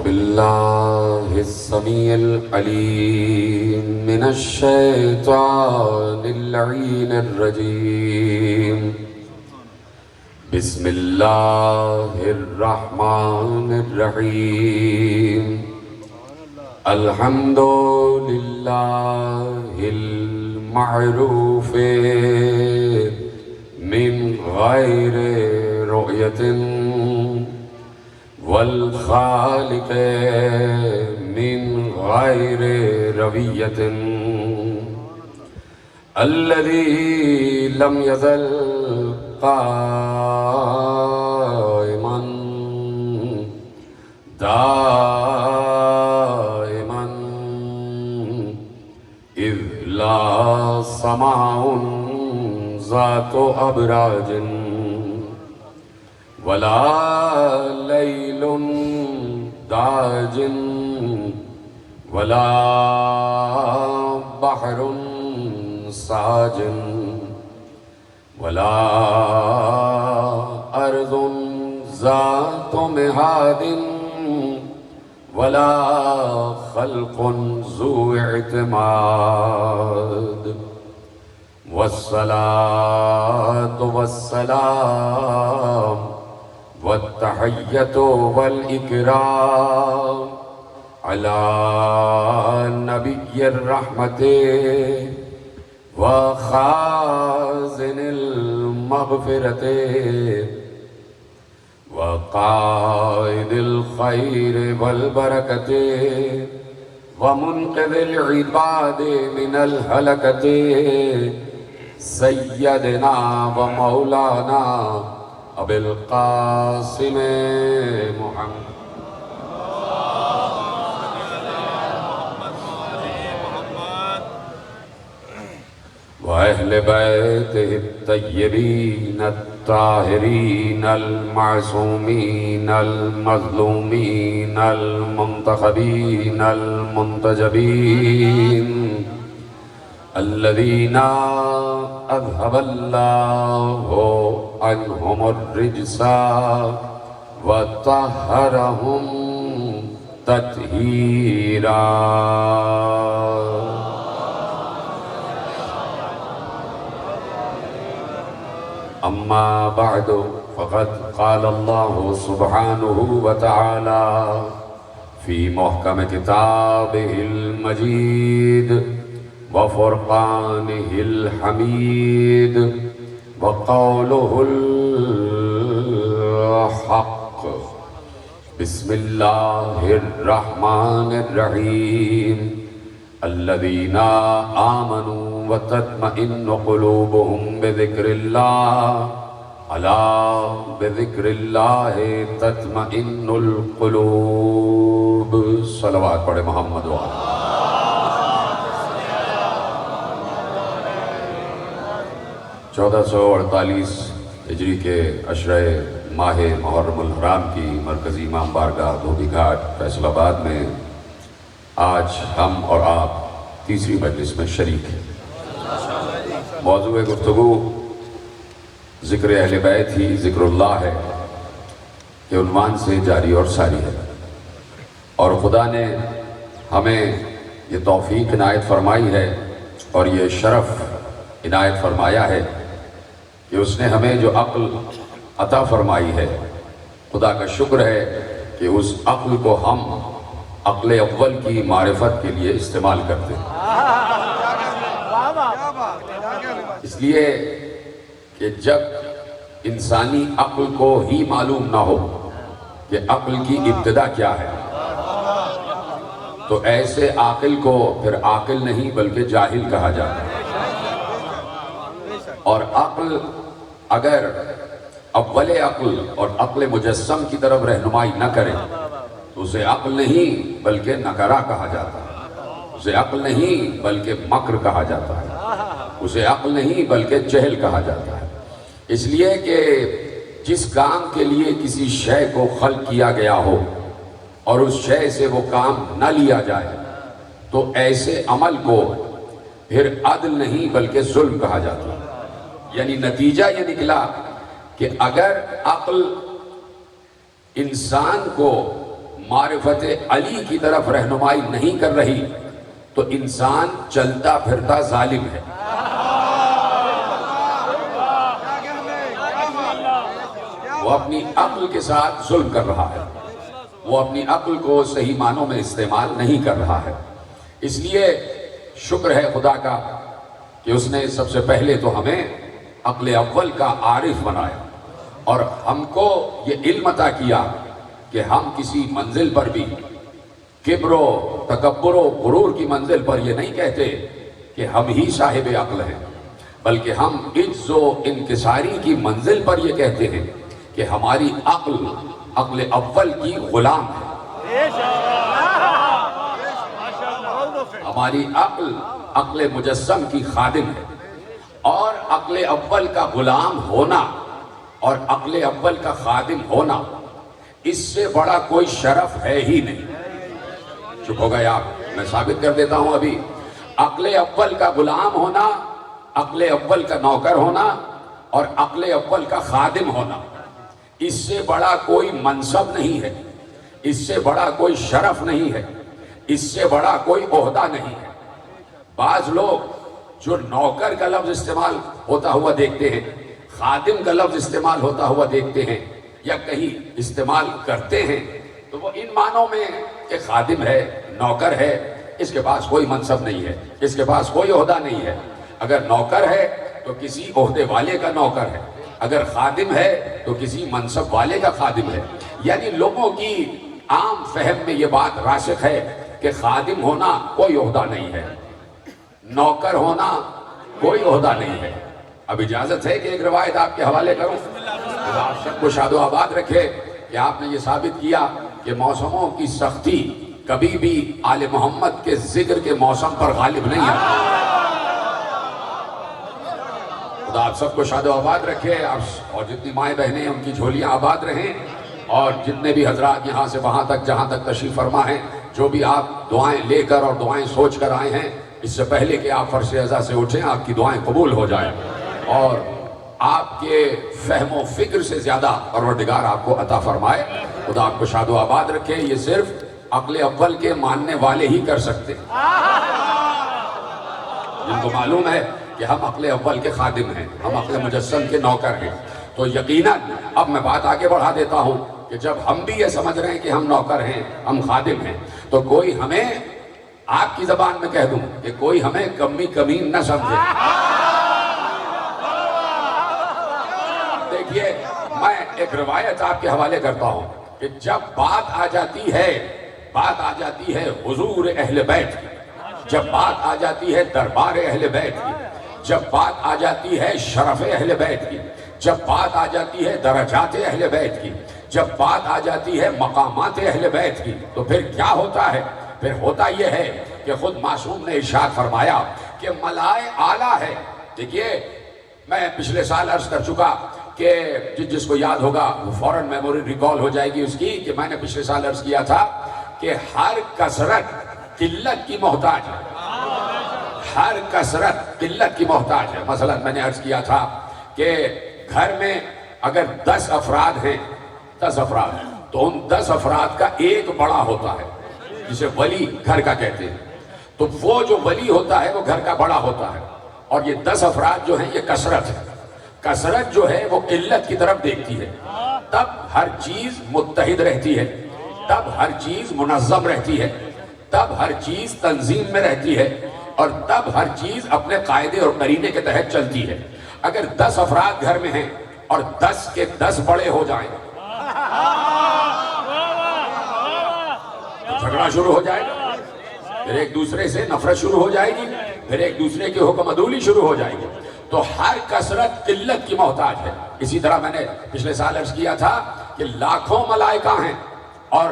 بالله السميع العليم من الشيطان اللعين الرجيم. بسم الله الرحمن الرحيم. الحمد لله المعروف من غير رؤية والخالق من غير روية الذي لم يزل قائما دائما إذ لا سماء ذات أبراج ولا ليل داج ولا بحر ساج ولا أرض ذات مهاد ولا خلق ذو اعتماد والصلاة والسلام والتحية والإكرام على نبي الرحمة وخازن المغفرة وقائد الخير والبركة ومنقذ العباد من الهلكة سيدنا ومولانا ابو القاسم محمد وأهل بيته الطيبين الطاهرين المعصومين المظلومين المنتخبين المنتجبين الذين أذهب الله عنهم الرجس وطهرهم تطهيرا. أما بعد فقد قال الله سبحانه وتعالى في محكم كتابه المجيد وفرقانه الحميد وقوله الحق. بسم الله الرحمن الرحيم. الذين آمنوا وتطمئن قلوبهم بذكر الله ألا بذكر الله تطمئن القلوب. صلوات پڑھے محمد وآلہ. 1448 ہجری کے عشرہ ماہ محرم الحرام کی مرکزی امام بارگاہ دھوبی گھاٹ فیصل آباد میں آج ہم اور آپ تیسری مجلس میں شریک ہیں. موضوع گفتگو ذکر اہل بیت ہی ذکر اللہ ہے کہ عنوان سے جاری اور ساری ہے. اور خدا نے ہمیں یہ توفیق عنایت فرمائی ہے اور یہ شرف عنایت فرمایا ہے کہ اس نے ہمیں جو عقل عطا فرمائی ہے، خدا کا شکر ہے کہ اس عقل کو ہم عقل اول کی معرفت کے لیے استعمال کرتے ہیں. اس لیے کہ جب انسانی عقل کو ہی معلوم نہ ہو کہ عقل کی ابتدا کیا ہے تو ایسے عاقل کو پھر عاقل نہیں بلکہ جاہل کہا جاتا ہے. اور عقل اگر اول عقل اور عقل مجسم کی طرف رہنمائی نہ کرے تو اسے عقل نہیں بلکہ نکرہ کہا جاتا ہے. اسے عقل نہیں بلکہ مکر کہا جاتا ہے. اسے عقل نہیں بلکہ جہل کہا جاتا ہے. اس لیے کہ جس کام کے لیے کسی شے کو خلق کیا گیا ہو اور اس شے سے وہ کام نہ لیا جائے تو ایسے عمل کو پھر عدل نہیں بلکہ ظلم کہا جاتا ہے. یعنی نتیجہ یہ نکلا کہ اگر عقل انسان کو معرفت علی کی طرف رہنمائی نہیں کر رہی تو انسان چلتا پھرتا ظالم ہے۔ وہ اپنی عقل کے ساتھ ظلم کر رہا ہے، وہ اپنی عقل کو صحیح معنوں میں استعمال نہیں کر رہا ہے۔ اس لیے شکر ہے خدا کا کہ اس نے سب سے پہلے تو ہمیں عقل اول کا عارف بنایا اور ہم کو یہ علم عطا کیا کہ ہم کسی منزل پر بھی کبر و تکبر و غرور کی منزل پر یہ نہیں کہتے کہ ہم ہی صاحب عقل ہیں، بلکہ ہم عجز و انکساری کی منزل پر یہ کہتے ہیں کہ ہماری عقل اول کی غلام ہے۔ ہماری عقل مجسم کی خادم ہے، اور عقل اول کا غلام ہونا اور عقل اول کا خادم ہونا اس سے بڑا کوئی شرف ہے ہی نہیں۔ چپ ہو گئے آپ؟ میں ثابت کر دیتا ہوں ابھی۔ عقل اول کا غلام ہونا، عقل اول کا نوکر ہونا اور عقل اول کا خادم ہونا، اس سے بڑا کوئی منصب نہیں ہے، اس سے بڑا کوئی شرف نہیں ہے، اس سے بڑا کوئی عہدہ نہیں ہے۔ بعض لوگ جو نوکر کا لفظ استعمال ہوتا ہوا دیکھتے ہیں، خادم کا لفظ استعمال ہوتا ہوا دیکھتے ہیں یا کہیں استعمال کرتے ہیں، تو وہ ان معنوں میں کہ خادم ہے، نوکر ہے، اس کے پاس کوئی منصب نہیں ہے، اس کے پاس کوئی عہدہ نہیں ہے۔ اگر نوکر ہے تو کسی عہدے والے کا نوکر ہے، اگر خادم ہے تو کسی منصب والے کا خادم ہے۔ یعنی لوگوں کی عام فہم میں یہ بات راسخ ہے کہ خادم ہونا کوئی عہدہ نہیں ہے، نوکر ہونا کوئی عہدہ نہیں ہے۔ اب اجازت ہے کہ ایک روایت آپ کے حوالے کروں؟ خدا آپ سب کو شاد و آباد رکھے کہ آپ نے یہ ثابت کیا کہ موسموں کی سختی کبھی بھی آل محمد کے ذکر کے موسم پر غالب نہیں آتی۔ خدا آپ سب کو شاد و آباد رکھے، اور جتنی مائیں بہنیں ان کی جھولیاں آباد رہیں، اور جتنے بھی حضرات یہاں سے وہاں تک جہاں تک تشریف فرما ہیں، جو بھی آپ دعائیں لے کر اور دعائیں سوچ کر آئے ہیں، اس سے پہلے کہ آپ فرش عزا سے اٹھیں آپ کی دعائیں قبول ہو جائیں، اور آپ کے فہم و فکر سے زیادہ پروردگار آپ کو عطا فرمائے۔ خدا آپ کو شاد و آباد رکھے۔ یہ صرف عقل اول کے ماننے والے ہی کر سکتے ہیں، جن کو معلوم ہے کہ ہم عقل اول کے خادم ہیں، ہم عقل مجسم کے نوکر ہیں۔ تو یقیناً اب میں بات آگے بڑھا دیتا ہوں کہ جب ہم بھی یہ سمجھ رہے ہیں کہ ہم نوکر ہیں، ہم خادم ہیں، تو کوئی ہمیں، آپ کی زبان میں کہہ دوں کہ کوئی ہمیں کمی کمین نہ سمجھے۔ دیکھیے، میں ایک روایت آپ کے حوالے کرتا ہوں کہ جب بات آ جاتی ہے حضور اہل بیت کی، جب بات آ جاتی ہے دربار اہل بیت کی، جب بات آ جاتی ہے شرف اہل بیت کی، جب بات آ جاتی ہے درجات اہل بیت کی، جب بات آ جاتی ہے مقامات اہل بیت کی، تو پھر کیا ہوتا ہے؟ پھر ہوتا یہ ہے کہ خود معصوم نے ارشاد فرمایا کہ ملائے اعلیٰ ہے۔ دیکھیے، میں پچھلے سال عرض کر چکا کہ جس کو یاد ہوگا وہ فوراً میموری ریکال ہو جائے گی اس کی، کہ میں نے پچھلے سال عرض کیا تھا کہ ہر کثرت قلت کی محتاج ہے، ہر کثرت قلت کی محتاج ہے۔ مثلا میں نے عرض کیا تھا کہ گھر میں اگر 10 افراد ہیں، 10 افراد ہیں، تو ان 10 افراد کا ایک بڑا ہوتا ہے جسے ولی گھر کا کہتے ہیں، تو وہ جو ولی ہوتا ہے وہ گھر کا بڑا ہوتا ہے، اور یہ 10 افراد جو ہیں یہ کثرت ہے۔ کثرت جو ہے وہ قلت کی طرف دیکھتی ہے، تب ہر چیز متحد رہتی ہے، تب ہر چیز منظم رہتی ہے، تب ہر چیز تنظیم میں رہتی ہے، اور تب ہر چیز اپنے قاعدے اور قرینے کے تحت چلتی ہے۔ اگر 10 افراد گھر میں ہیں اور 10 کے 10 بڑے ہو جائیں تو جھگڑا شروع ہو جائے گا، پھر ایک دوسرے سے نفرت شروع ہو جائے گی، پھر ایک دوسرے کی حکم عدولی شروع ہو جائے گی۔ تو ہر کثرت قلت کی محتاج ہے۔ اسی طرح میں نے پچھلے سال عرض کیا تھا کہ لاکھوں ملائکہ ہیں، اور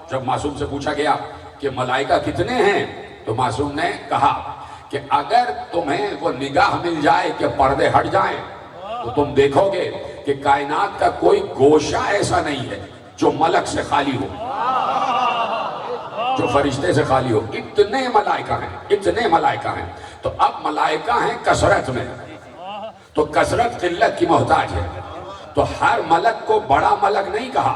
جب معصوم سے پوچھا گیا کہ ملائکہ کتنے ہیں تو معصوم نے کہا کہ اگر تمہیں وہ نگاہ مل جائے کہ پردے ہٹ جائیں تو تم دیکھو گے کہ کائنات کا کوئی گوشہ ایسا نہیں ہے جو ملک سے خالی ہو، جو فرشتے سے خالی ہو۔ اتنے ملائکہ ہیں، اتنے ملائکہ ہیں۔ تو اب ملائکہ ہیں کثرت میں، تو کثرت قلت کی محتاج ہے، تو ہر ملک کو بڑا ملک نہیں کہا،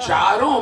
4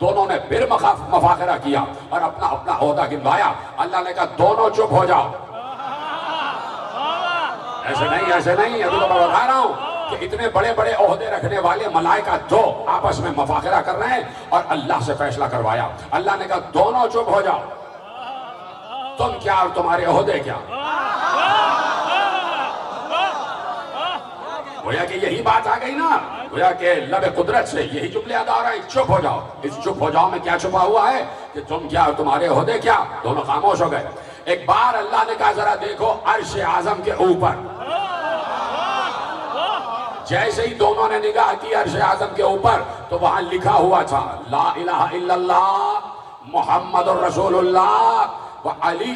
دونوں نے پھر مفاخرہ کیا اور اپنا اپنا عہدہ گنوایا. اللہ نے کہا دونوں چپ ہو جاؤ. ایسے نہیں, ابھی تو میں بتا رہا ہوں کہ اتنے بڑے بڑے عہدے رکھنے والے ملائکہ دو آپس میں مفاخرہ کر رہے ہیں اور اللہ سے فیصلہ کروایا. اللہ نے کہا دونوں چپ ہو جاؤ. تم کیا اور تمہارے عہدے کیا. گویا کہ یہی بات آ گئی نا, گویا کہ لب قدرت سے یہی جملے ادا ہو رہے ہیں, چپ ہو جاؤ. اس چپ ہو جاؤ میں کیا چھپا ہوا ہے کہ تم کیا اور تمہارے عہدے کیا. دونوں خاموش ہو گئے. ایک بار اللہ نے کہا ذرا دیکھو عرش اعظم کے اوپر. جیسے ہی دونوں نے نگاہ کی عرش اعظم کے اوپر تو وہاں لکھا ہوا تھا لا الہ الا اللہ محمد الرسول اللہ وعلی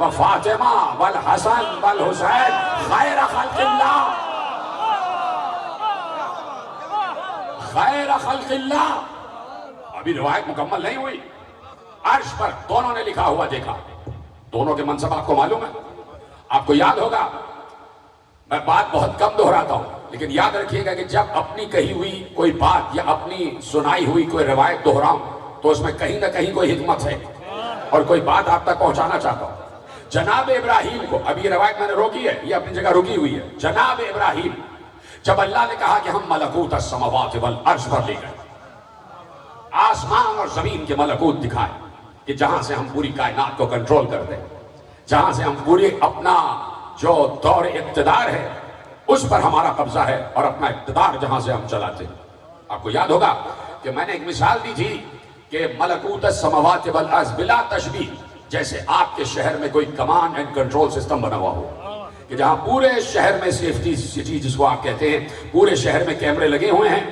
وفاطمہ والحسن والحسین خیر خلق اللہ, خیر خلق اللہ. ابھی روایت مکمل نہیں ہوئی. عرش پر دونوں نے لکھا ہوا دیکھا. دونوں کے منصب آپ کو معلوم ہے. آپ کو یاد ہوگا, میں بات بہت کم دہراتا ہوں لیکن یاد رکھیے گا کہ جب اپنی کہی ہوئی کوئی بات یا اپنی سنائی ہوئی کوئی روایت دہراؤں تو اس میں کہیں نہ کہیں کوئی حکمت ہے اور کوئی بات آپ تک پہنچانا چاہتا ہوں. جناب ابراہیم کو, ابھی یہ روایت میں نے روکی ہے, یہ اپنی جگہ رکی ہوئی ہے. جناب ابراہیم جب اللہ نے کہا کہ ہم ملکوت السماوات والارض پر لے گئے, آسمان اور زمین کے ملکوت دکھائے کہ جہاں سے ہم پوری کائنات کو کنٹرول کر دیں, جہاں سے ہم پوری اپنا جو دور اقتدار ہے اس پر ہمارا قبضہ ہے اور اپنا اقتدار جہاں سے ہم چلاتے ہیں. آپ کو یاد ہوگا کہ میں نے ایک مثال دی تھی کہ ملکوت السماوات والارض بلا تشبیہ, جیسے آپ کے شہر میں کوئی کمانڈ اینڈ کنٹرول سسٹم بنا ہوا ہو کہ جہاں پورے شہر میں سیفٹی سٹی جس کو آپ کہتے ہیں, پورے شہر میں کیمرے لگے ہوئے ہیں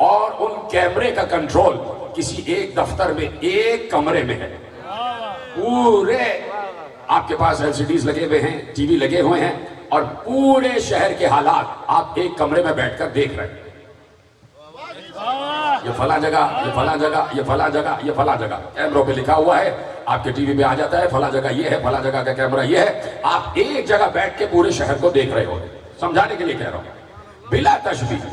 اور ان کیمرے کا کنٹرول کسی ایک دفتر میں ایک کمرے میں ہے. پورے آپ کے پاس ایل سی ڈیز لگے ہوئے ہیں, ٹی وی لگے ہوئے ہیں اور پورے شہر کے حالات آپ ایک کمرے میں بیٹھ کر دیکھ رہے ہیں. یہ فلاں جگہ, یہ فلاں جگہ, یہ فلاں جگہ, یہ فلاں جگہ کیمروں پہ لکھا ہوا ہے, آپ کے ٹی وی پہ آ جاتا ہے فلاں جگہ یہ ہے, فلاں جگہ کا کیمرہ یہ ہے. آپ ایک جگہ بیٹھ کے پورے شہر کو دیکھ رہے ہو. سمجھانے کے لیے کہہ رہا ہوں, بلا تشبیہ.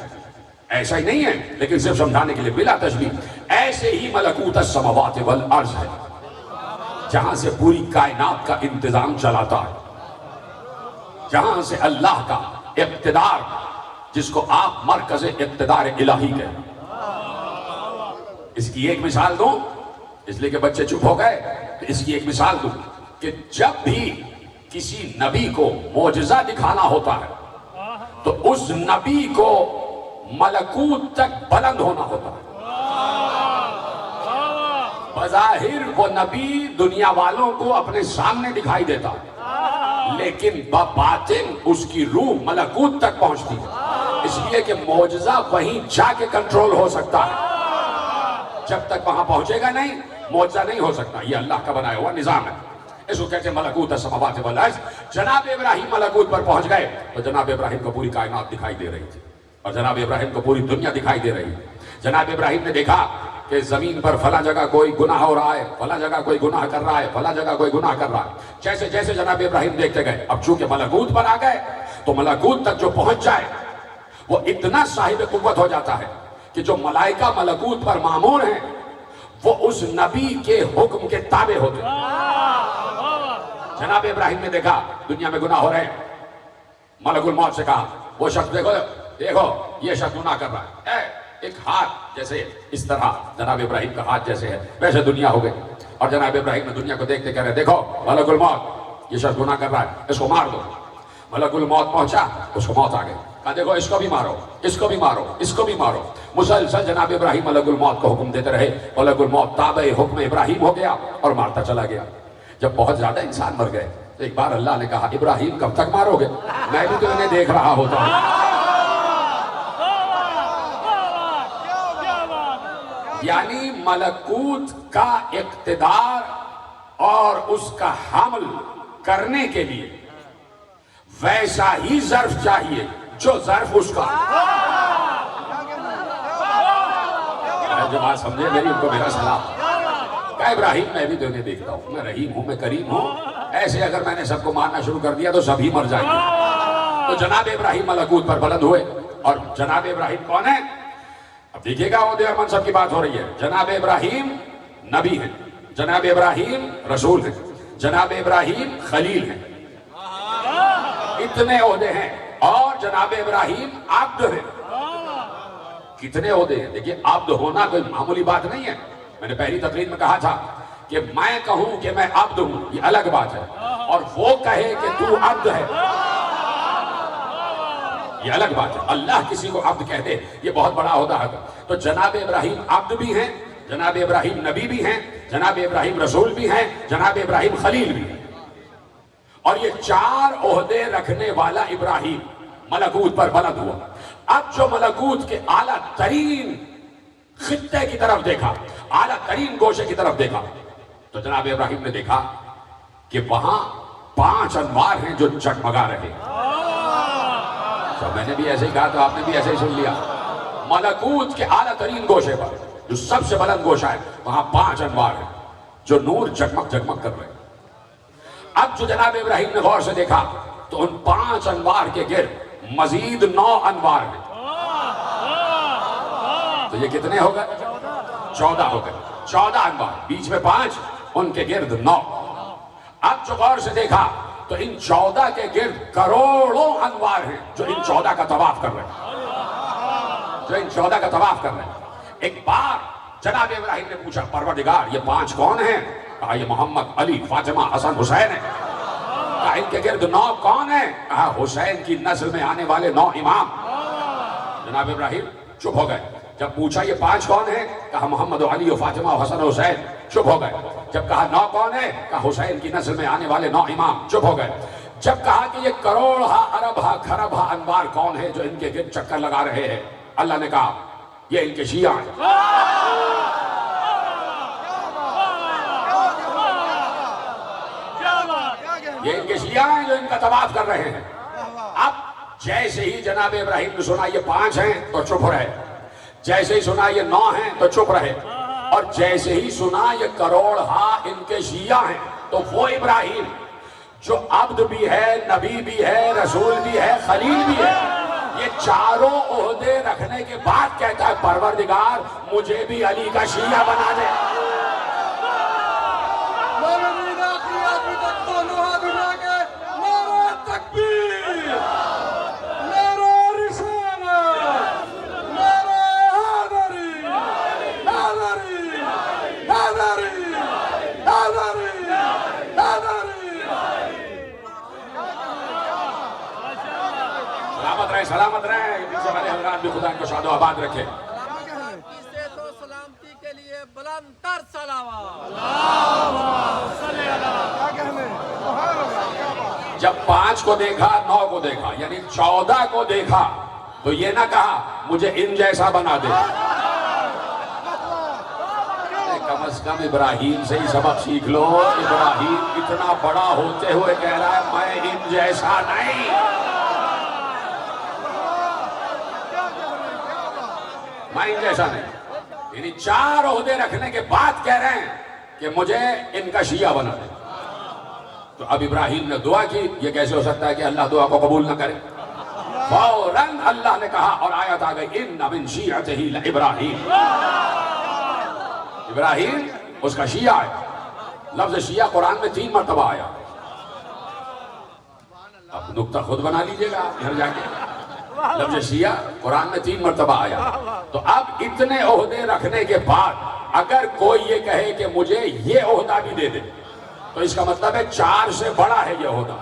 ایسا ہی نہیں ہے لیکن صرف سمجھانے کے لیے, بلا تشبیہ. ایسے ہی ملکوت السماوات والارض ہے جہاں سے پوری کائنات کا انتظام چلاتا ہے, جہاں سے اللہ کا اقتدار, جس کو آپ مرکز اقتدار الہی کہیں. اس کی ایک مثال دوں, اس لیے کہ بچے چپ ہو گئے تو اس کی ایک مثال دوں کہ جب بھی کسی نبی کو معجزہ دکھانا ہوتا ہے تو اس نبی کو ملکوت تک بلند ہونا ہوتا ہے. بظاہر وہ نبی دنیا والوں کو اپنے سامنے دکھائی دیتا لیکن بباطن اس کی روح ملکوت تک پہنچتی ہے, اس لیے کہ معجزہ وہیں جا کے کنٹرول ہو سکتا ہے. جب تک وہاں پہنچے گا نہیں معجزہ نہیں ہو سکتا. یہ اللہ کا بنایا ہوا نظام ہے, اس کو کہتے ہیں ملکوت السماوات والارض. جناب ابراہیم ملکوت پر پہنچ گئے تو جناب ابراہیم کو پوری کائنات دکھائی دے رہی تھی اور جناب ابراہیم کو پوری دنیا دکھائی دے رہی ہے. جناب ابراہیم نے دیکھا کہ زمین پر فلاں جگہ کوئی گناہ ہو رہا ہے, فلاں جگہ کوئی گناہ کر رہا ہے, فلاں جگہ کوئی گناہ کر رہا ہے. جیسے جیسے جناب ابراہیم دیکھتے گئے, اب چونکہ ملکوت پر آ گئے تو ملکوت تک جو پہنچ جائے وہ اتنا صاحب قوت ہو جاتا ہے کہ جو ملائکہ ملکوت پر مامور ہیں وہ اس نبی کے حکم کے تابع ہوتے ہیں. جناب ابراہیم نے دیکھا دنیا میں گناہ ہو رہے ہیں, ملک الموت سے کہا وہ شخص دیکھو دیکھو یہ شخص گناہ کر رہا ہے. ایک ہاتھ جیسے اس طرح جناب ابراہیم کا ہاتھ جیسے ہے ویسے دنیا ہو گئی اور جناب ابراہیم نے دنیا کو دیکھتے کہہ رہے دیکھو ملک الموت یہ شخص گناہ کر رہا ہے, اس کو مار دو. ملک الموت پہنچا, اس کو موت آ گئی, کہا دیکھو اس کو بھی مارو, اس کو بھی مارو, اس کو بھی مارو. مسلسل جناب ابراہیم ملک الموت کو حکم دیتے رہے. ملک الموت تابع حکم ابراہیم ہو گیا اور مارتا چلا گیا. جب بہت زیادہ انسان مر گئے تو ایک بار اللہ نے کہا ابراہیم کب تک مارو گے, میں بھی تو انہیں دیکھ رہا ہوتا ہوں. یعنی ملکوت کا اقتدار اور اس کا حمل کرنے کے لیے ویسا ہی ظرف چاہیے جو ظرف اس کا. جو بات سمجھے میری, ان کو میرا سلام. کہا ابراہیم میں بھی تو انہیں دیکھتا ہوں, میں رحیم ہوں, میں کریم ہوں, ایسے اگر میں نے سب کو مارنا شروع کر دیا تو سبھی مر جائیں گے. تو جناب ابراہیم ملکوت پر بلند ہوئے. اور جناب ابراہیم کون ہے؟ اب دیکھیے گا عہدے اور منصب کی بات ہو رہی ہے. جناب ابراہیم نبی ہیں, جناب ابراہیم رسول ہیں, جناب ابراہیم خلیل ہیں, اتنے عہدے ہیں. اور جناب ابراہیم عبد ہیں. کتنے عہدے ہیں. دیکھیے عبد ہونا کوئی معمولی بات نہیں ہے. میں نے پہلی تقریر میں کہا تھا کہ میں کہوں کہ میں عبد ہوں یہ الگ بات ہے, اور وہ کہے کہ تو عبد ہے یہ الگ بات ہے. اللہ کسی کو عبد کہہ دے یہ بہت بڑا عہدہ ہے. تو جناب ابراہیم عبد بھی ہیں, جناب ابراہیم نبی بھی ہیں, جناب ابراہیم رسول بھی ہیں, جناب ابراہیم خلیل بھی ہیں. اور یہ 4 عہدے رکھنے والا ابراہیم ملکوت پر بلند ہوا. اب جو ملکوت کے اعلیٰ ترین خطے کی طرف دیکھا, اعلیٰ ترین گوشے کی طرف دیکھا, تو جناب ابراہیم نے دیکھا کہ وہاں 5 انوار ہیں جو جگمگا رہے. تو میں نے بھی ایسے ہی کہا تو آپ نے بھی ایسے ہی سن لیا. ملکوت کے اعلیٰ ترین گوشے پر جو سب سے بلند گوشہ ہے وہاں 5 انوار ہیں جو نور جگمگ جگمگ کر رہے ہیں. اب جو جناب ابراہیم نے غور سے دیکھا تو ان 5 انوار کے گرد مزید 9 انوار ہیں. تو یہ کتنے ہو گئے؟ 14 ہو گئے. 14 انوار, بیچ میں 5, ان کے گرد 9. اب جو غور سے دیکھا تو ان 14 کے گرد کروڑوں انوار ہیں جو ان 14 کا طواف کر رہے ہیں, جو ان 14 کا طواف کر رہے ہیں. ایک بار جناب ابراہیم نے پوچھا پروردگار یہ 5 کون ہیں؟ کہا یہ محمد, علی, فاطمہ, حسن, حسین ہیں. کہا ان کے گرد 9 کون ہیں؟ کہا حسین کی نسل میں آنے والے 9 امام. جناب ابراہیم چپ ہو گئے. جب پوچھا یہ 5 کون ہیں؟ کہا محمد و علی و فاطمہ و حسن و حسین. چپ ہو گئے. جب کہا 9 کون ہیں؟ کہا حسین کی نسل میں آنے والے 9 امام. چپ ہو گئے. جب کہا کہ یہ کروڑہا اربہا کھربہا انوار کون ہیں جو ان کے گرد چکر لگا رہے ہیں؟ اللہ نے کہا یہ ان کے شیعہ ہیں. یہ ان کے شیعہ ہیں جو ان کا طواف کر رہے ہیں. اب جیسے ہی جناب ابراہیم نے سنا یہ 5 ہیں تو چپ رہے, جیسے ہی سنا یہ 9 ہیں تو چپ رہے, اور جیسے ہی سنا یہ کروڑہا ان کے شیعہ ہیں تو وہ ابراہیم جو عبد بھی ہے, نبی بھی ہے, رسول بھی ہے, خلیل بھی ہے, یہ 4 عہدے رکھنے کے بعد کہتا ہے پروردگار مجھے بھی علی کا شیعہ بنا دے. سلامت رہے پیچھے والے حضرات بھی خدا کو شاد و آباد رکھے. سلامتی کے لیے بلند تر صلوات. جب 5 کو دیکھا, 9 کو دیکھا, یعنی 14 کو دیکھا تو یہ نہ کہا مجھے ان جیسا بنا دے. کم از کم ابراہیم سے ہی سبق سیکھ لو. ابراہیم اتنا بڑا ہوتے ہوئے کہہ رہا ہے میں ان جیسا نہیں. میں ان جیسا نہیں. یعنی 4 عہدے رکھنے کے بعد کہہ رہے ہیں کہ مجھے ان کا شیعہ بنا دے. تو اب ابراہیم نے دعا کی. یہ کیسے ہو سکتا ہے کہ اللہ دعا کو قبول نہ کرے؟ فوراً اللہ نے کہا اور آیت آ گئی ان من شیعتہ لابراہیم. ابراہیم اس کا شیعہ ہے. لفظ شیعہ قرآن میں 3 مرتبہ آیا. اب نقطہ خود بنا لیجئے گا گھر جا کے. لفظ شیعہ قرآن میں 3 مرتبہ آیا. تو اب اتنے عہدے رکھنے کے بعد اگر کوئی یہ کہے کہ مجھے یہ عہدہ بھی دے دے تو اس کا مطلب ہے 4 سے بڑا ہے یہ عہدہ.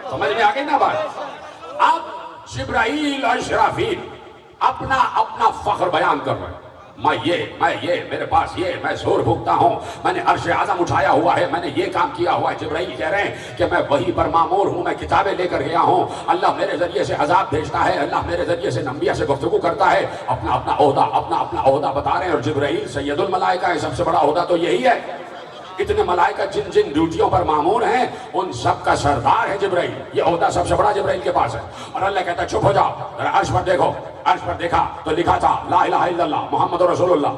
سمجھ میں آگئی نا بات؟ اب جبرائیل اور اسرافیل اپنا فخر بیان کر رہے ہیں. میں یہ میرے پاس یہ میں زور بھوکتا ہوں, میں نے عرش اعظم اٹھایا ہوا ہے, میں نے یہ کام کیا ہوا ہے. جبرائیل کہہ رہے ہیں کہ میں وحی پر مامور ہوں, میں کتابیں لے کر گیا ہوں, اللہ میرے ذریعے سے عذاب بھیجتا ہے, اللہ میرے ذریعے سے انبیاء سے گفتگو کرتا ہے. اپنا عہدہ بتا رہے ہیں. اور جبرائیل سید الملائکہ ہے, سب سے بڑا عہدہ تو یہی ہے. اتنے ملائکہ جن جن ڈیوٹیوں پر مامور ہیں ان سب کا سردار ہے جبرائیل. یہ عہدہ سب سے بڑا جبرائیل کے پاس ہے. اور اللہ کہتا ہے چپ ہو جاؤ, ذرا عرش پر دیکھو. عرش پر دیکھا تو لکھا تھا لا الہ الا اللہ محمد رسول اللہ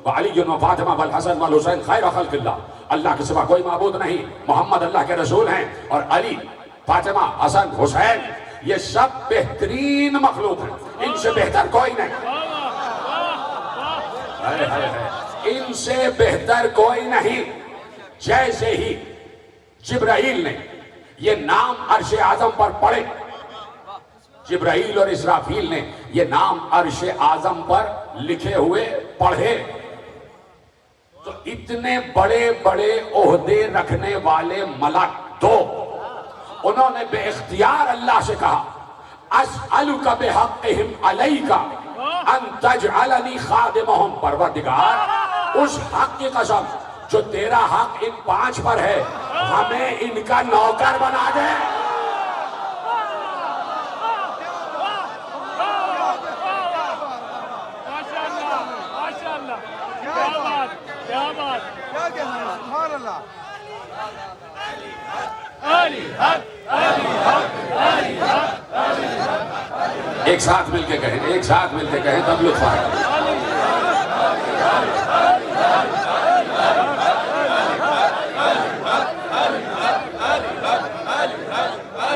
وعلی و فاطمہ والحسن والحسین خیر خلق اللہ. اللہ کے سوا کوئی معبود نہیں, محمد اللہ کے رسول ہیں, اور علی, فاطمہ, حسن, حسین یہ سب بہترین مخلوق ہیں، ان سے بہتر کوئی نہیں، ان سے بہتر کوئی نہیں۔ جیسے ہی جبرائیل نے یہ نام عرش اعظم پر پڑھے، جبرائیل اور اسرافیل نے یہ نام عرش اعظم پر لکھے ہوئے پڑھے، تو اتنے بڑے بڑے عہدے رکھنے والے ملک دو، انہوں نے بے اختیار اللہ سے کہا اسألک بحقہم علیک ان تجعلنی خادمہم، پروردگار اس حق کی قسم جو تیرا حق ان 5 پر ہے، ہمیں ان کا نوکر بنا دے۔ ایک ساتھ مل کے کہیں، ایک ساتھ مل کے کہیں، تب لطف آئے گا۔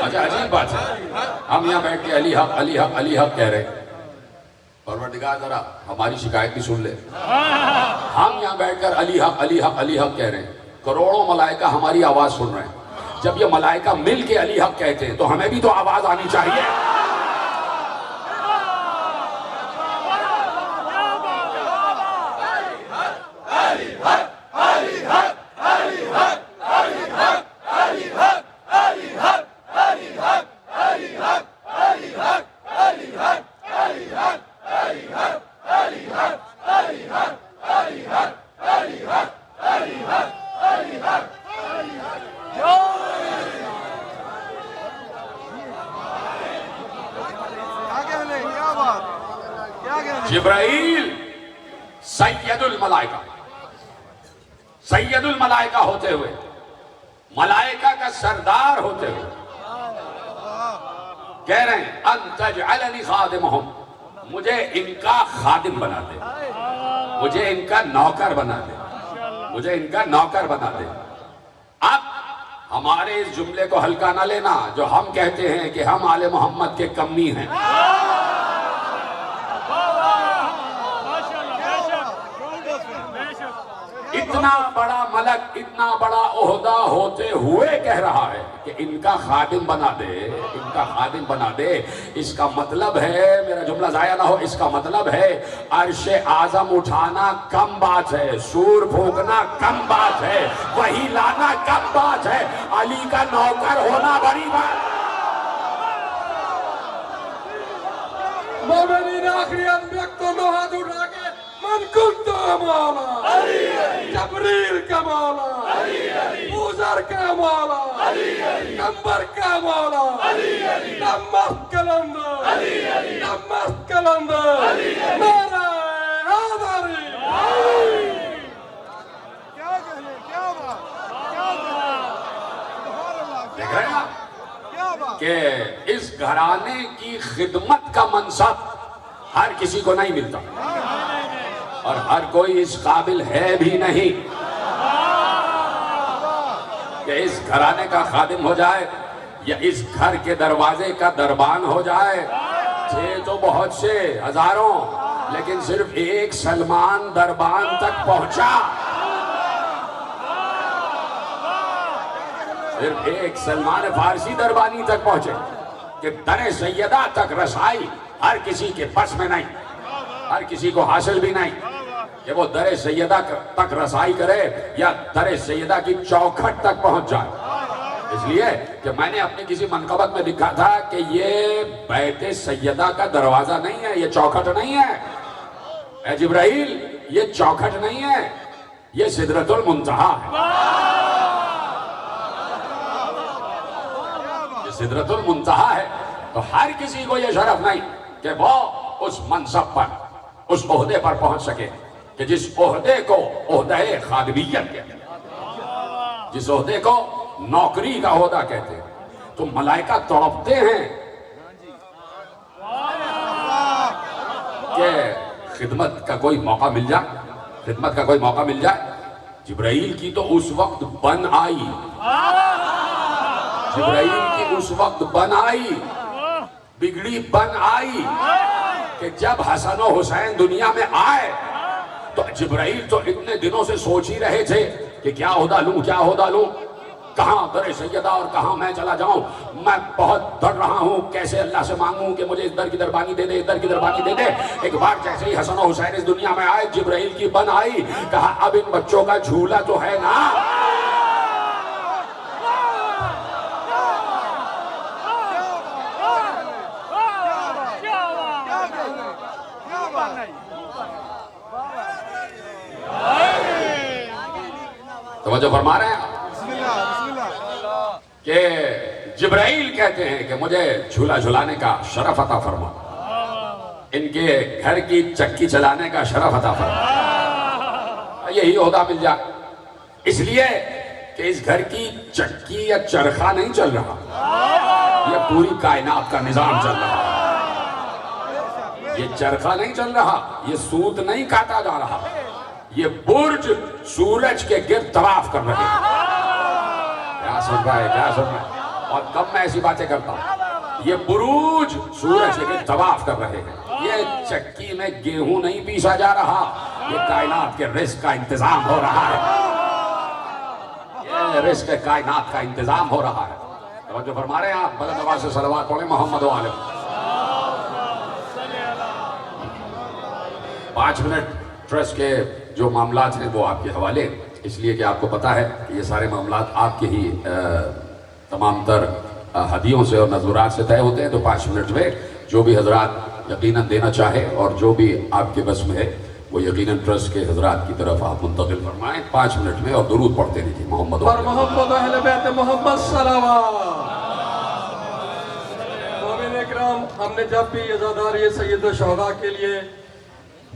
اچھا عجیب بات ہے، ہم یہاں بیٹھ کے علی حق علی حق علی حق کہہ رہے ہیں، پروردگار ذرا ہماری شکایت بھی سن لے۔ ہم یہاں بیٹھ کر علی حق علی حق علی حق کہہ رہے ہیں، کروڑوں ملائکہ ہماری آواز سن رہے ہیں، جب یہ ملائکہ مل کے علی حق کہتے ہیں تو ہمیں بھی تو آواز آنی چاہیے۔ جبرائیل سید الملائکہ، سید الملائکہ ہوتے ہوئے، ملائکہ کا سردار ہوتے ہوئے کہہ رہے ہیں ان تجعلنی خادمہم، مجھے ان کا خادم بنا دے، مجھے ان کا نوکر بنا دے، مجھے ان کا نوکر بنا دے۔ اب ہمارے اس جملے کو ہلکا نہ لینا جو ہم کہتے ہیں کہ ہم آل محمد کے کمی ہیں۔ اتنا بڑا ملک، اتنا بڑا عہدہ ہوتے ہوئے کہہ رہا ہے کہ ان کا خادم بنا دے، ان کا خادم بنا دے۔ اس کا مطلب ہے، میرا جملہ ضائع نہ ہو، اس کا مطلب ہے عرش اعظم اٹھانا کم بات ہے، سور پھونکنا کم بات ہے، وحی لانا کم بات ہے، علی کا نوکر ہونا بڑی بات۔ مومنین آخری انبیاء کو ہاتھ اٹھا کے من کنت مولا جبریل کا مولا، بوزر کا مولا، نمبر کا مولا، نمت کلندر، نمت کلندر، نعرہ حیدری۔ کیا کہنے، کیا بات، کیا بات، دیکھ رہے ہیں آپ کیا بات۔ کہ اس گھرانے کی خدمت کا منصب ہر کسی کو نہیں ملتا، اور ہر کوئی اس قابل ہے بھی نہیں کہ اس گھرانے کا خادم ہو جائے یا اس گھر کے دروازے کا دربان ہو جائے۔ تھے تو بہت سے، ہزاروں، لیکن صرف ایک سلمان دربان تک پہنچا، صرف ایک سلمان فارسی دربانی تک پہنچے کہ در سیدہ تک رسائی ہر کسی کے بس میں نہیں، ہر کسی کو حاصل بھی نہیں کہ وہ در سیدہ تک رسائی کرے یا در سیدہ کی چوکھٹ تک پہنچ جائے۔ اس لیے کہ میں نے اپنی کسی منقبت میں لکھا تھا کہ یہ بیت سیدہ کا دروازہ نہیں ہے، یہ چوکھٹ نہیں ہے، اے جبرائیل یہ چوکھٹ نہیں ہے، یہ سدرۃ المنتہا ہے، یہ سدرۃ المنتہا ہے۔ تو ہر کسی کو یہ شرف نہیں کہ وہ اس منصب پر، اس عہدے پر پہنچ سکے کہ جس عہدے کو عہدہ خادمیت کہتے ہیں، جس عہدے کو نوکری کا عہدہ کہتے ہیں۔ تو ملائکہ تڑپتے ہیں کہ خدمت کا کوئی موقع مل جائے، خدمت کا کوئی موقع مل جائے۔ جبرائیل کی تو اس وقت بن آئی، جبرائیل کی اس وقت بن آئی بگڑی بن آئی کہ جب حسن و حسین دنیا میں آئے تو جبرائیل تو اتنے دنوں سے سوچ ہی رہے تھے کہ کیا عہدہ لوں کیا عہدہ لوں، کہاں در سیدہ اور کہاں میں چلا جاؤں، میں بہت ڈر رہا ہوں، کیسے اللہ سے مانگوں کہ مجھے ادھر کی دربانی دے دے، ادھر کی دربانی دے دے۔ ایک بار جیسے ہی حسن و حسین اس دنیا میں آئے، جبرائیل کی بن آئی، کہا اب ان بچوں کا جھولا تو ہے نا۔ توجہ فرما رہے ہیں بسم اللہ کہ جبرائیل کہتے ہیں کہ مجھے جھولا جھلانے کا شرف عطا فرما، ان کے گھر کی چکی چلانے کا شرف عطا فرما، یہی عہدہ مل جائے، اس لیے کہ اس گھر کی چکی یا چرخہ نہیں چل رہا، یہ پوری کائنات کا نظام چل رہا، یہ چرخہ نہیں چل رہا، یہ سوت نہیں کاٹا جا رہا، یہ برج سورج کے گرد طواف کر رہے ہیں۔ کیا سن رہا ہے، کیا سن رہا ہے؟ اور کب میں ایسی باتیں کرتا ہوں، یہ بروج سورج کے گرد طواف کر رہے ہیں، یہ چکی میں گیہوں نہیں پیسا جا رہا، یہ کائنات کے رزق کا انتظام ہو رہا ہے، یہ رزق کائنات کا انتظام ہو رہا ہے۔ توجہ فرما رہے ہیں آپ؟ بلند آواز سے صلوات پڑھیں محمد و آلہ۔ 5 منٹ ٹرسٹ کے جو معاملات ہیں وہ آپ کے حوالے، اس لیے کہ آپ کو پتا ہے کہ یہ سارے معاملات آپ کے ہی تمام تر ہدیوں سے اور نذرات سے طے ہوتے ہیں، تو 5 منٹ میں جو بھی حضرات یقیناً دینا چاہے اور جو بھی آپ کے بس میں ہے وہ یقیناً ٹرسٹ کے حضرات کی طرف آپ منتقل فرمائیں 5 منٹ میں، اور درود پڑھتے رہیے محمد پر محمد اہل بیت محمد صلوات۔ مومن اکرام، ہم نے جب بھی عزاداری سید الشہداء کے لیے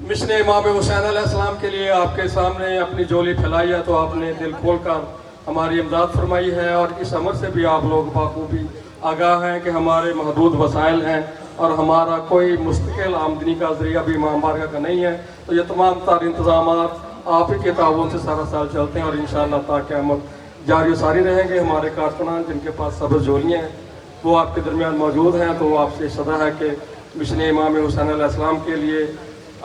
مشن امام حسین علیہ السلام کے لیے آپ کے سامنے اپنی جولی پھیلائی ہے تو آپ نے دل کھول کر ہماری امداد فرمائی ہے، اور اس عمر سے بھی آپ لوگ بخوبی آگاہ ہیں کہ ہمارے محدود وسائل ہیں اور ہمارا کوئی مستقل آمدنی کا ذریعہ بھی امام بارگاہ کا نہیں ہے، تو یہ تمام تر انتظامات آپ ہی کے تعاون سے سارا سال چلتے ہیں، اور انشاءاللہ تا قیامت جاری و ساری رہیں گے۔ ہمارے کارکنان جن کے پاس سبز جولیاں ہیں وہ آپ کے درمیان موجود ہیں، تو آپ سے صدا ہے کہ مشن امام حسین علیہ السلام کے لیے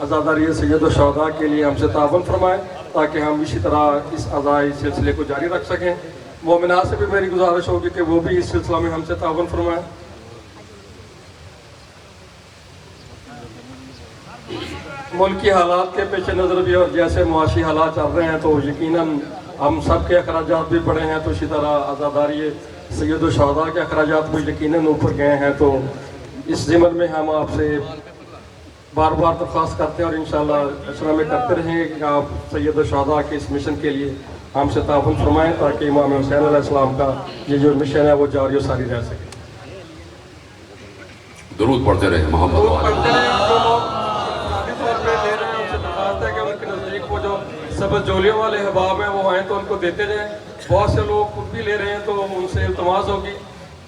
عزاداری سید الشہداء کے لیے ہم سے تعاون فرمائیں تاکہ ہم اسی طرح اس عزائی سلسلے کو جاری رکھ سکیں۔ مومنات سے بھی میری گزارش ہوگی کہ وہ بھی اس سلسلہ میں ہم سے تعاون فرمائیں۔ ملکی حالات کے پیش نظر بھی اور جیسے معاشی حالات چل رہے ہیں تو یقیناً ہم سب کے اخراجات بھی بڑھے ہیں، تو اسی طرح عزاداری سید الشہداء کے اخراجات بھی یقیناً اوپر گئے ہیں، تو اس ضمن میں ہم آپ سے بار بار درخواست کرتے ہیں اور انشاءاللہ اشرا میں کرتے رہیں گے کہ آپ سید الشہداء کے اس مشن کے لیے ہم سے تعاون فرمائیں تاکہ امام حسین علیہ السلام کا یہ جو مشن ہے وہ جاری و ساری رہ سکے۔ درود پڑھتے رہے محمد و آلہ۔ پڑھتے رہیں، جو لوگ افرادی طور پہ لے رہے ہیں ان سے درخواست ہے کہ ان کے نزدیک وہ جو سبز جولیوں والے احباب ہیں وہ آئیں تو ان کو دیتے جائیں۔ بہت سے لوگ خود بھی لے رہے ہیں تو ان سے التماس ہوگی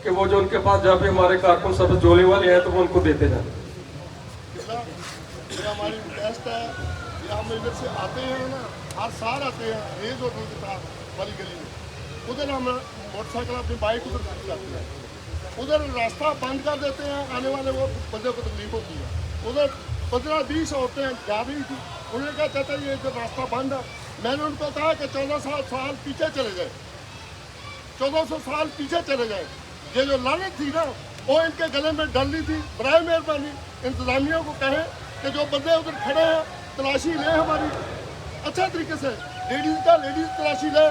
کہ وہ جو ان کے پاس جب بھی ہمارے کارکن سبز جولی والے ہیں تو وہ ان کو دیتے جائیں۔ یہ ہماری ریکویسٹ ہے کہ ہم ادھر سے آتے ہیں نا، ہر سال آتے ہیں ریز ہوٹل کے ساتھ والی گلی میں، ادھر ہم موٹر سائیکل اپنی بائک ادھر کھڑی جاتی ہے، ادھر راستہ بند کر دیتے ہیں، آنے والے وہ بندے کو تکلیف ہوتی ہے۔ ادھر 15-20 عورتیں جا رہی تھیں، انہوں نے کہا چاہتا یہ ادھر راستہ بند ہے، میں نے ان کو کہا کہ 1400 سال پیچھے چلے جائیں، 1400 سال پیچھے چلے جائیں۔ یہ جو لعنت تھی نا وہ ان کے گلے میں ڈلنی تھی۔ برائے مہربانی انتظامیہ کو کہیں کہ جو بندے ادھر کھڑے ہیں تلاشی لیں ہماری اچھے طریقے سے، لیڈیز کا لیڈیز تلاشی لیں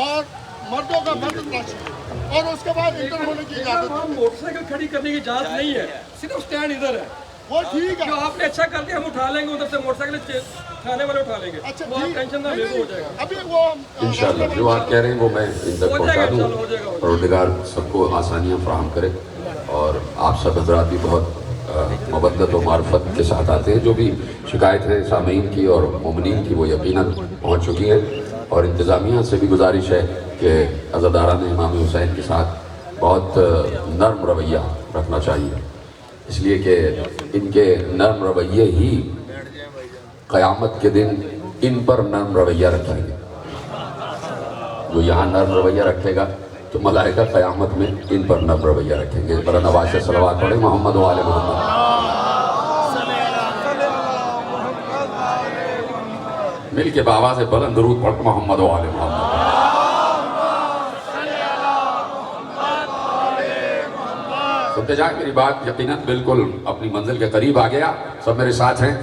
اور مردوں کا مرد تلاشی لیں، اور اس کے بعد انٹر ہونے کی اجازت وہاں موٹر سائیکل کھڑی کرنے کی اجازت نہیں ہے، صرف سٹینڈ ادھر ہے۔ وہ ٹھیک ہے، جو آپ نے اچھا کر دیا ہم اٹھا لیں گے، ادھر سے موٹر سائیکل کھانے والے اٹھا لیں گے، اچھا وہ آپ ٹینشن نہ لے تو ہو جائے گا۔ ابھی وہ انشاءاللہ جو آپ کہہ رہے ہیں وہ میں ان تک پہنچا دوں، پروردگار سب کو آسانیاں فراہم کرے، اور آپ سب حضرات بھی بہت مبدت و معرفت کے ساتھ آتے ہیں۔ جو بھی شکایت ہے سامعین کی اور مومنین کی وہ یقیناً پہنچ چکی ہے، اور انتظامیہ سے بھی گزارش ہے کہ عزاداران امام حسین کے ساتھ بہت نرم رویہ رکھنا چاہیے، اس لیے کہ ان کے نرم رویے ہی قیامت کے دن ان پر نرم رویہ رکھیں گے۔ جو یہاں نرم رویہ رکھے گا تو ملائکہ قیامت میں ان پر نرم رویہ رکھیں گے. برا نواز سے صلوات پڑھیں محمد و آل محمد. مل کے بآواز بلند درود پڑھ محمد و آل محمد. سنتے جائیں میری بات, یقیناً بالکل اپنی منزل کے قریب آ گیا. سب میرے ساتھ ہیں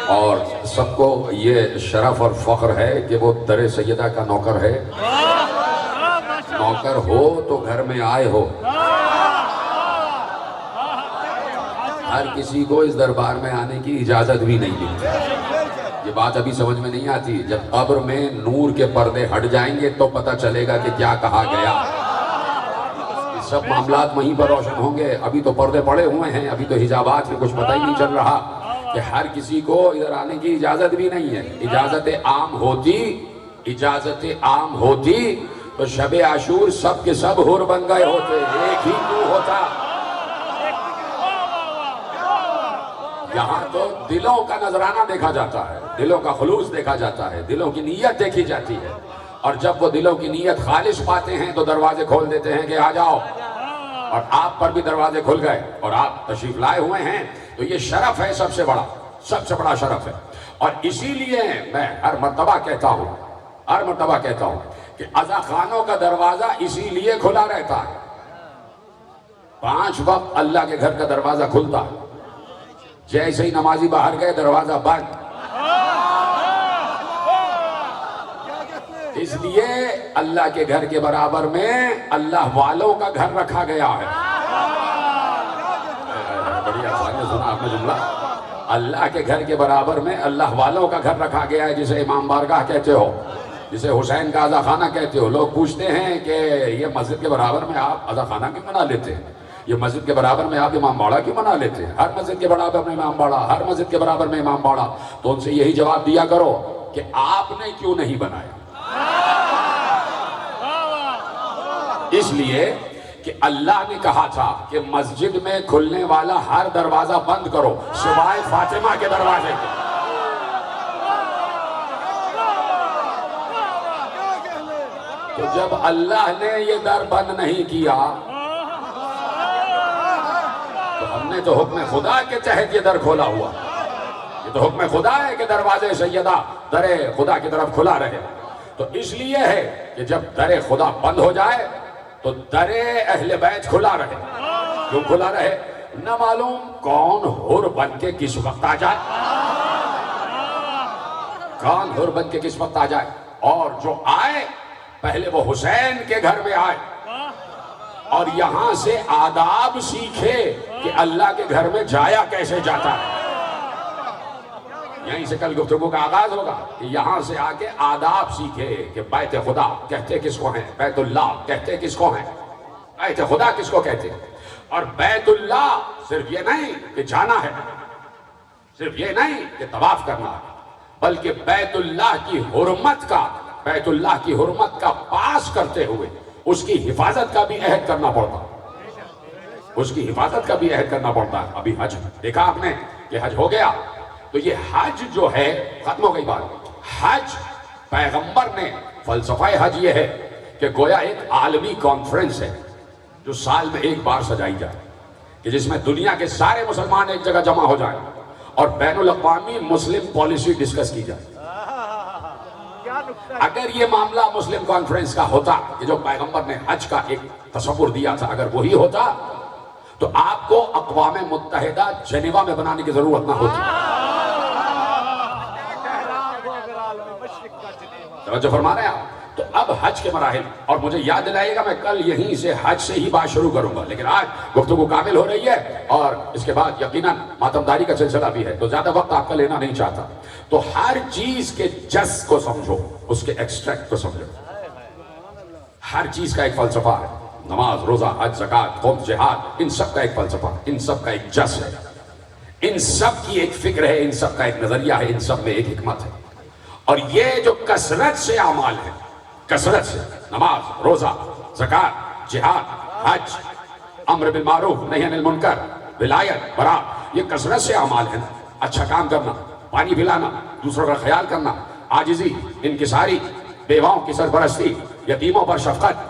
اور سب کو یہ شرف اور فخر ہے کہ وہ در سیدہ کا نوکر ہے. نوکر ہو تو گھر میں آئے ہو. ہر کسی کو اس دربار میں آنے کی اجازت بھی نہیں ملتی. یہ بات ابھی سمجھ میں نہیں آتی. جب قبر میں نور کے پردے ہٹ جائیں گے تو پتہ چلے گا کہ کیا کہا گیا. سب معاملات وہیں پر روشن ہوں گے. ابھی تو پردے پڑے ہوئے ہیں, ابھی تو حجابات میں کچھ پتہ ہی نہیں چل رہا کہ ہر کسی کو ادھر آنے کی اجازت بھی نہیں ہے. اجازت عام ہوتی تو شب عاشور سب کے سب حور بن گئے ہوتے. ایک ہی کیوں ہوتا. یہاں تو دلوں کا نذرانہ دیکھا جاتا ہے, دلوں کا خلوص دیکھا جاتا ہے, دلوں کی نیت دیکھی جاتی ہے. اور جب وہ دلوں کی نیت خالص پاتے ہیں تو دروازے کھول دیتے ہیں کہ آ جاؤ. اور آپ پر بھی دروازے کھل گئے اور آپ تشریف لائے ہوئے ہیں. تو یہ شرف ہے, سب سے بڑا شرف ہے. اور اسی لیے میں ہر مرتبہ کہتا ہوں کہ عزا خانوں کا دروازہ اسی لیے کھلا رہتا ہے. 5 وقت اللہ کے گھر کا دروازہ کھلتا, جیسے ہی نمازی باہر گئے دروازہ بند. اس لیے اللہ کے گھر کے برابر میں اللہ والوں کا گھر رکھا گیا ہے. بڑی آسانی سے سنا آپ نے جملہ. اللہ کے گھر کے برابر میں اللہ والوں کا گھر رکھا گیا ہے, جسے امام بارگاہ کہتے ہو, جسے حسین کا عزا خانہ کہتے ہو. لوگ پوچھتے ہیں کہ یہ مسجد کے برابر میں آپ عزا خانہ کیوں بنا لیتے ہیں, یہ مسجد کے برابر میں آپ امام باڑہ کیوں بنا لیتے ہیں. ہر مسجد کے برابر میں امام باڑہ, ہر مسجد کے برابر میں امام باڑہ. تو ان سے یہی جواب دیا کرو کہ آپ نے کیوں نہیں بنایا. اس لیے کہ اللہ نے کہا تھا کہ مسجد میں کھلنے والا ہر دروازہ بند کرو سوائے فاطمہ کے دروازے کے. تو جب اللہ نے یہ در بند نہیں کیا تو ہم نے تو حکم خدا کے تحت یہ در کھولا ہوا. یہ تو حکم خدا ہے کہ دروازے سیدہ در خدا کی طرف کھلا رہے. تو اس لیے ہے کہ جب در خدا بند ہو جائے تو در اہل بیت کھلا رہے. کیوں کھلا رہے؟ نہ معلوم کون حور بن کے کس وقت آ جائے, کون حور بن کے کس وقت آ جائے. اور جو آئے پہلے وہ حسین کے گھر میں آئے اور یہاں سے آداب سیکھے کہ اللہ کے گھر میں جایا کیسے جاتا ہے. یہیں سے کل گفتگو کا آغاز ہوگا کہ یہاں سے آ کے آداب سیکھے کہ بیت خدا کہتے کس کو ہیں, بیت اللہ کہتے کس کو ہیں, بیت خدا کس کو کہتے ہیں. اور بیت اللہ صرف یہ نہیں کہ جانا ہے, صرف یہ نہیں کہ طواف کرنا ہے, بلکہ بیت اللہ کی حرمت کا پاس کرتے ہوئے اس کی حفاظت کا بھی عہد کرنا پڑتا ہے. ابھی حج دیکھا آپ نے کہ حج ہو گیا, تو یہ حج جو ہے ختم ہو گئی بات. حج پیغمبر نے فلسفہ حج یہ ہے کہ گویا ایک عالمی کانفرنس ہے جو سال میں ایک بار سجائی جائے, کہ جس میں دنیا کے سارے مسلمان ایک جگہ جمع ہو جائیں اور بین الاقوامی مسلم پالیسی ڈسکس کی جائے. اگر یہ معاملہ مسلم کانفرنس کا ہوتا کہ جو پیغمبر نے حج کا ایک تصور دیا تھا, اگر وہی ہوتا تو آپ کو اقوام متحدہ جنیوا میں بنانے کی ضرورت نہ ہوتی. توجہ فرما رہے ہیں آپ. تو اب حج کے مراحل, اور مجھے یاد دلائیے گا میں کل یہیں سے حج سے ہی بات شروع کروں گا, لیکن آج گفتگو کامل ہو رہی ہے اور اس کے بعد یقیناً ماتمداری کا سلسلہ بھی ہے, تو زیادہ وقت آپ کا لینا نہیں چاہتا. تو ہر چیز کے جس کو سمجھو, اس کے ایکسٹریکٹ کو سمجھو. ہر چیز کا ایک فلسفہ ہے. نماز, روزہ, حج, زکوٰۃ, قوم, جہاد, ان سب کا ایک فلسفہ, ان سب کا ایک جس ہے, ان سب کی ایک فکر ہے, ان سب کا ایک نظریہ ہے, ان سب میں ایک حکمت ہے. اور یہ جو کثرت سے اعمال ہیں, کثرت سے نماز, روزہ, زکوٰۃ, جہاد, حج, امر بالمعروف, نہی عن المنکر, ولایت, برات, یہ کثرت سے اعمال ہیں. اچھا کام کرنا, پانی پلانا, دوسروں کا خیال کرنا, عاجزی, انکساری, بیواؤں کی سرپرستی, یتیموں پر شفقت,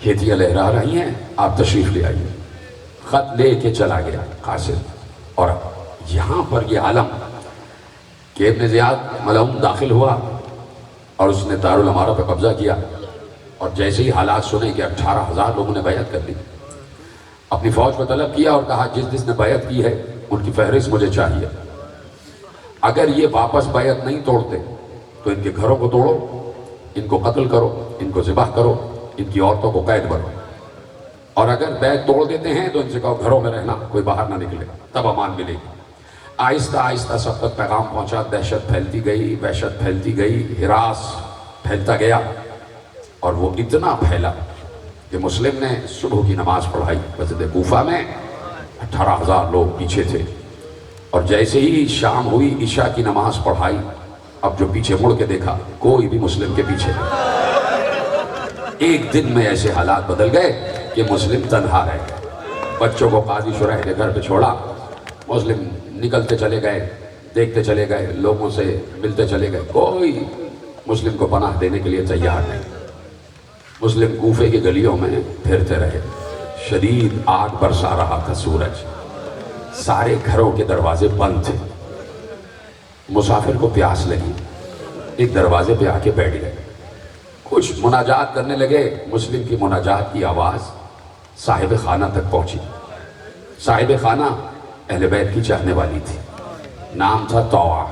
کھیتیاں لہرا رہی ہیں، آپ تشریف لے آئیے۔ خط لے کے چلا گیا قاصد، اور یہاں پر یہ عالم کہ ابن زیاد ملعون داخل ہوا اور اس نے دارالامارہ پہ قبضہ کیا، اور جیسے ہی حالات سنے کہ 18,000 لوگوں نے بیعت کر لی، اپنی فوج کو طلب کیا اور کہا جس نے بیعت کی ہے ان کی فہرست مجھے چاہیے، اگر یہ واپس بیعت نہیں توڑتے تو ان کے گھروں کو توڑو، ان کو قتل کرو، ان کو ذبح کرو، ان کی عورتوں کو قید کرو، اور اگر بیعت توڑ دیتے ہیں تو ان سے کہو گھروں میں رہنا، کوئی باہر نہ نکلے، تب امان ملے گی۔ آہستہ آہستہ سب تک پیغام پہنچا، دہشت پھیلتی گئی، وحشت پھیلتی گئی، ہراس پھیلتا گیا، اور وہ اتنا پھیلا کہ مسلم نے صبح کی نماز پڑھائی مسجد کوفہ میں، 18,000 لوگ پیچھے تھے، اور جیسے ہی شام ہوئی عشاء کی نماز پڑھائی، اب جو پیچھے مڑ کے دیکھا کوئی بھی مسلم کے پیچھے نہیں۔ ایک دن میں ایسے حالات بدل گئے کہ مسلم تنہا رہ گئے۔ بچوں کو قاضی شرح کے گھر پہ چھوڑا، مسلم نکلتے چلے گئے، دیکھتے چلے گئے، لوگوں سے ملتے چلے گئے، کوئی مسلم کو پناہ دینے کے لیے تیار نہیں۔ مسلم کوفے کی گلیوں میں پھرتے رہے، شدید آگ برسا رہا تھا سورج، سارے گھروں کے دروازے بند تھے۔ مسافر کو پیاس لگی، ایک دروازے پہ آ کے بیٹھ گئے، کچھ مناجات کرنے لگے۔ مسلم کی مناجات کی آواز صاحب خانہ تک پہنچی۔ صاحب خانہ اہل بیت کی چاہنے والی تھی، نام تھا طوعہ۔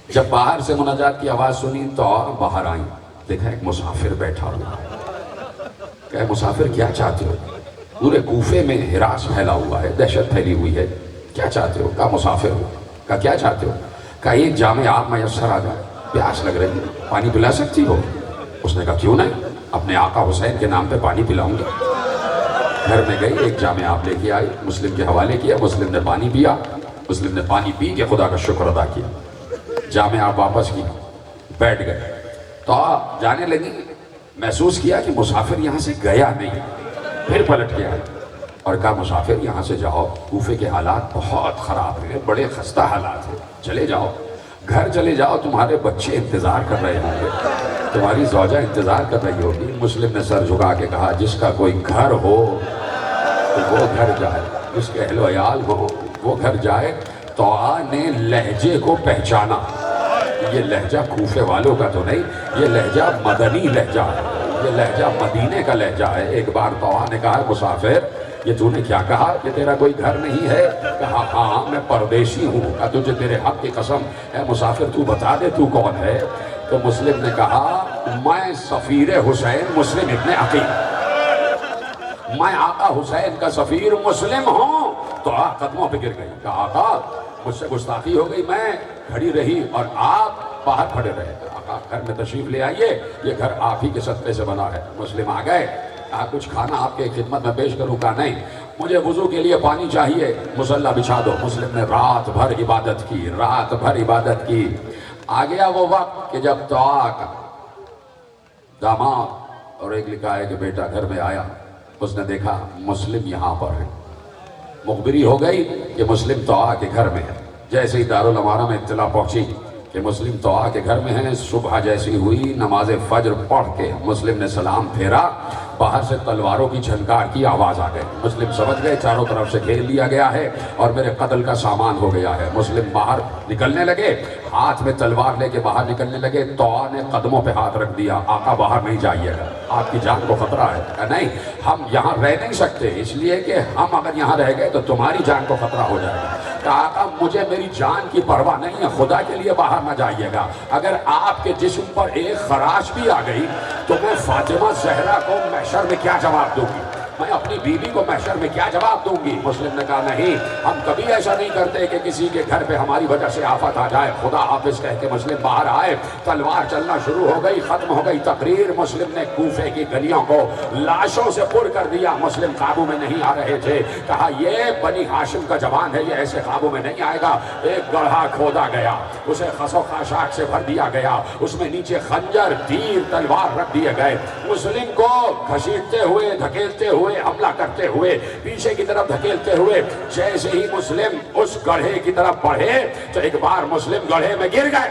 جب باہر سے مناجات کی آواز سنی، طوعہ باہر آئیں، دیکھا ایک مسافر بیٹھا ہوا ہے۔ کہا مسافر کیا چاہتے ہو؟ پورے کوفے میں ہراس پھیلا ہوا ہے، دہشت پھیلی ہوئی ہے، کیا چاہتے ہو؟ کہا مسافر ہو۔ کہا کیا چاہتے ہو؟ کہا ایک جام آب میسر آ جائے، پیاس لگ رہی ہے، پانی پلا سکتی ہو؟ اس نے کہا کیوں نہیں، اپنے آقا حسین کے نام پہ پانی پلاؤں گا۔ گھر میں گئی، ایک جام آب لے کے آئی، مسلم کے حوالے کیا، مسلم نے پانی پیا، مسلم نے پانی پی کے خدا کا شکر ادا کیا، جام آب واپس کی، بیٹھ گئے۔ تو جانے لگی، محسوس کیا کہ مسافر یہاں سے گیا نہیں، پھر پلٹ گیا اور کہا مسافر یہاں سے جاؤ، کوفے کے حالات بہت خراب ہیں، بڑے خستہ حالات ہیں، چلے جاؤ، گھر چلے جاؤ، تمہارے بچے انتظار کر رہے ہوں گے، تمہاری زوجہ انتظار کر رہی ہوگی۔ مسلم نے سر جھکا کے کہا جس کا کوئی گھر ہو تو وہ گھر جائے، جس کے اہل و عیال ہو وہ گھر جائے۔ طوعہ نے لہجے کو پہچانا، یہ لہجہ کوفے والوں کا تو نہیں، یہ لہجہ مدنی لہجہ ہے، یہ لہجہ مدینے کا لہجہ ہے۔ ایک بار طوعہ نے کہا مسافر یہ تو نے کیا کہا کہ تیرا کوئی گھر نہیں ہے؟ کہا ہاں میں پردیسی ہوں۔ کہا تجھے تیرے حق کی قسم اے مسافر تو بتا دے تو کون ہے؟ تو مسلم نے کہا میں سفیر حسین مسلم ابن عقیل، میں آقا حسین کا سفیر مسلم ہوں۔ تو قدموں پہ گر گئی، کہا آقا مجھ سے گستاخی ہو گئی، میں کھڑی رہی اور آپ باہر کھڑے رہے۔ آقا گھر میں تشریف لے آئیے، یہ گھر آپ ہی کے صدقے سے بنا ہے۔ مسلم آ گئے، کہا کچھ کھانا آپ کے خدمت میں پیش کروں؟ کہا نہیں، مجھے وضو کے لیے پانی چاہیے، مصلی بچھا دو۔ مسلم نے رات بھر عبادت کی، رات بھر عبادت کی۔ آ گیا وہ وقت کہ جب طوعہ کا داماد اور ایک لکھا ہے کہ بیٹا گھر میں آیا، اس نے دیکھا مسلم یہاں پر ہے، مخبری ہو گئی کہ مسلم طوعہ کے گھر میں ہے۔ جیسے ہی دارالامارہ میں اطلاع پہنچی کہ مسلم طوعہ کے گھر میں ہیں، صبح جیسی ہوئی نماز فجر پڑھ کے مسلم نے سلام پھیرا، باہر سے تلواروں کی جھنکار کی آواز آ گئی۔ مسلم سمجھ گئے چاروں طرف سے گھیر لیا گیا ہے اور میرے قتل کا سامان ہو گیا ہے۔ مسلم باہر نکلنے لگے، ہاتھ میں تلوار لے کے باہر نکلنے لگے۔ طوعہ نے قدموں پہ ہاتھ رکھ دیا، آقا باہر نہیں جائیے گا، آپ کی جان کو خطرہ ہے۔ کہا نہیں، ہم یہاں رہ نہیں سکتے، اس لیے کہ ہم اگر یہاں رہ گئے تو تمہاری جان کو خطرہ ہو جائے گا۔ کہا آقا مجھے میری جان کی پرواہ نہیں ہے، خدا کے لیے باہر نہ جائیے گا، اگر آپ کے جسم پر ایک خراش بھی آ گئی تو میں فاطمہ زہرا کو محشر میں کیا جواب دوں گی، میں اپنی بیوی کو محشر میں کیا جواب دوں گی؟ مسلم نے کہا نہیں، ہم کبھی ایسا نہیں کرتے کہ کسی کے گھر پہ ہماری وجہ سے آفت آ جائے، خدا حافظ کہہ کے مسلم باہر آئے۔ تلوار چلنا شروع ہو گئی، ختم ہو گئی تقریر۔ مسلم نے کوفے کی گلیوں کو لاشوں سے پر کر دیا، مسلم قابو میں نہیں آ رہے تھے۔ کہا یہ بنی ہاشم کا جوان ہے، یہ ایسے قابو میں نہیں آئے گا۔ ایک گڑھا کھودا گیا، اسے خس و خاشاک سے بھر دیا گیا، اس میں نیچے خنجر، تیر، تلوار رکھ دیے گئے۔ مسلم کو گھسیٹتے ہوئے، دھکیلتے ہوئے، حملہ کرتے ہوئے، پیچھے کی طرف دھکیلتے ہوئے، جیسے ہی مسلم اس گڑھے کی طرف بڑھے تو ایک بار مسلم گڑھے میں گر گئے۔